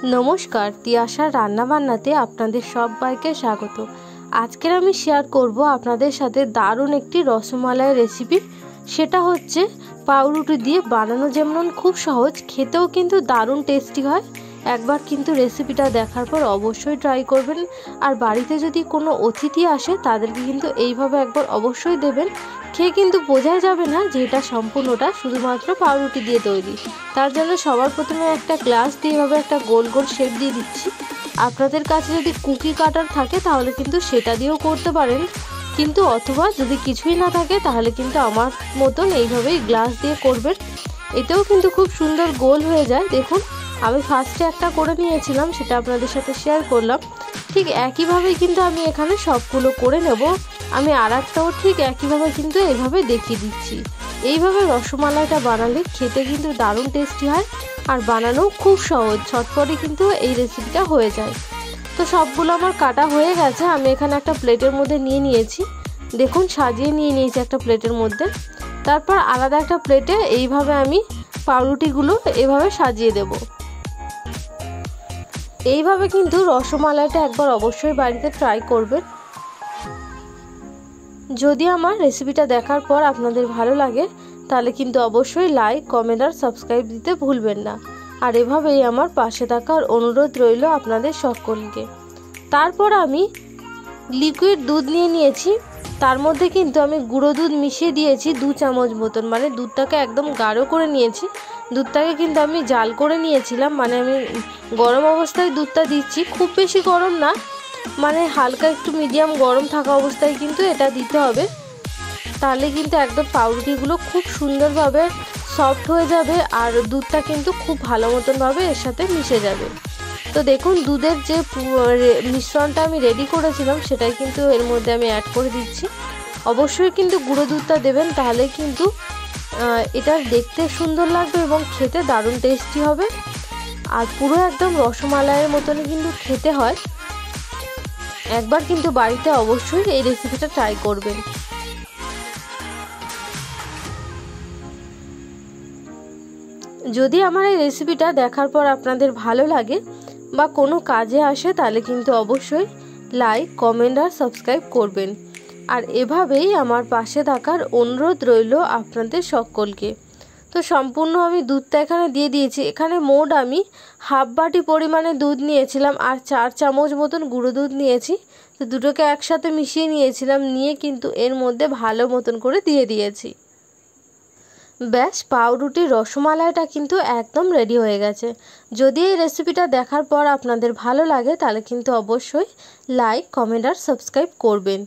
नमस्कार তিয়াশার রান্নাবান্নাতে আপনাদের সবাইকে স্বাগত। আজকের আমি শেয়ার করব আপনাদের সাথে দারুণ একটি রসমালাই রেসিপি। সেটা হচ্ছে পাউরুটি দিয়ে বানানো, যেমন খুব সহজ, খেতেও কিন্তু দারুণ টেস্টি হয়। একবার কিন্তু রেসিপিটা দেখার পর অবশ্যই ট্রাই করবেন। আর বাড়িতে যদি কোনো অতিথি আসে তাদেরকে কিন্তু এইভাবে একবার অবশ্যই দেবেন। খেয়ে কিন্তু বোঝাই যাবে না যে এটা সম্পূর্ণটা শুধুমাত্র পাউরুটি দিয়ে তৈরি। তার জন্য সবার প্রথমে একটা গ্লাস দিয়ে এভাবে একটা গোল গোল শেপ দিয়ে দিচ্ছি। আপনাদের কাছে যদি কুকি কাটার থাকে তাহলে কিন্তু সেটা দিয়েও করতে পারেন, কিন্তু অথবা যদি কিছুই না থাকে তাহলে কিন্তু আমার মতন এইভাবেই গ্লাস দিয়ে করবেন। এতেও কিন্তু খুব সুন্দর গোল হয়ে যায়। দেখুন, আমি ফার্স্টে একটা করে নিয়েছিলাম, সেটা আপনাদের সাথে শেয়ার করলাম। ঠিক একইভাবেই কিন্তু আমি এখানে সবগুলো করে নেব। আমি আর একটাও ঠিক একইভাবে কিন্তু এইভাবে দেখিয়ে দিচ্ছি। এইভাবে রসমালাইটা বানালে খেতে কিন্তু দারুণ টেস্টি হয়, আর বানানো খুব সহজ, ঝটপটে কিন্তু এই রেসিপিটা হয়ে যায়। তো সবগুলো আমার কাটা হয়ে গেছে। আমি এখানে একটা প্লেটের মধ্যে নিয়ে নিয়েছি। দেখুন, সাজিয়ে নিয়ে নিয়েছি একটা প্লেটের মধ্যে। তারপর আলাদা একটা প্লেটে এইভাবে আমি পাউরুটিগুলো এভাবে সাজিয়ে দেব। এইভাবে কিন্তু রসমালাইটা একবার অবশ্যই বাড়িতে ট্রাই করবেন। যদি আমার রেসিপিটা দেখার পর আপনাদের ভালো লাগে তাহলে কিন্তু অবশ্যই লাইক, কমেন্ট আর সাবস্ক্রাইব দিতে ভুলবেন না। আর এভাবেই আমার পাশে থাকার অনুরোধ রইল আপনাদের সকলকে। তারপর আমি লিকুইড দুধ নিয়ে নিয়েছি। তার মধ্যে কিন্তু আমি গুঁড়ো দুধ মিশিয়ে দিয়েছি 2 চামচ মতন, মানে দুধটাকে একদম গাঢ় করে নিয়েছি। দুধটাকে কিন্তু আমি জাল করে নিয়েছিলাম, মানে আমি গরম অবস্থায় দুধটা দিচ্ছি, খুব বেশি গরম না, মানে হালকা একটু মিডিয়াম গরম থাকা অবস্থায় কিন্তু এটা দিতে হবে। তাহলে কিন্তু একদম পাউরুটিগুলো খুব সুন্দরভাবে সফট হয়ে যাবে, আর দুধটা কিন্তু খুব ভালো মতনভাবে এর সাথে মিশে যাবে। তো দেখুন, দুধের যে মিশ্রণটা আমি রেডি করেছিলাম সেটাই কিন্তু এর মধ্যে আমি অ্যাড করে দিচ্ছি। অবশ্যই কিন্তু গুঁড়ো দুধটা দেবেন, তাহলে কিন্তু এটা দেখতে সুন্দর লাগবে এবং খেতে দারুণ টেস্টি হবে। আর পুরো একদম রসমালাইয়ের মতনই কিন্তু খেতে হয়। একবার কিন্তু বাড়িতে অবশ্যই এই রেসিপিটা ট্রাই করবেন। যদি আমার এই রেসিপিটা দেখার পর আপনাদের ভালো লাগে বা কোনো কাজে আসে তাহলে কিন্তু অবশ্যই লাইক, কমেন্ট আর সাবস্ক্রাইব করবেন। আর এভাবেই আমার পাশে থাকার অনুরোধ রইল আপনাদের সকলকে। তো সম্পূর্ণ আমি দুধটা এখানে দিয়ে দিয়েছি। এখানে মোট আমি হাফ বাটি পরিমাণে দুধ নিয়েছিলাম আর 4 চামচ মতন গুঁড়ো দুধ নিয়েছি। তো দুটোকে একসাথে মিশিয়ে নিয়েছিলাম, নিয়ে কিন্তু এর মধ্যে ভালো মতন করে দিয়ে দিয়েছি। ব্যাস, পাউরুটির রসমালাইটা কিন্তু একদম রেডি হয়ে গেছে। যদি এই রেসিপিটা দেখার পর আপনাদের ভালো লাগে তাহলে কিন্তু অবশ্যই লাইক, কমেন্ট আর সাবস্ক্রাইব করবেন।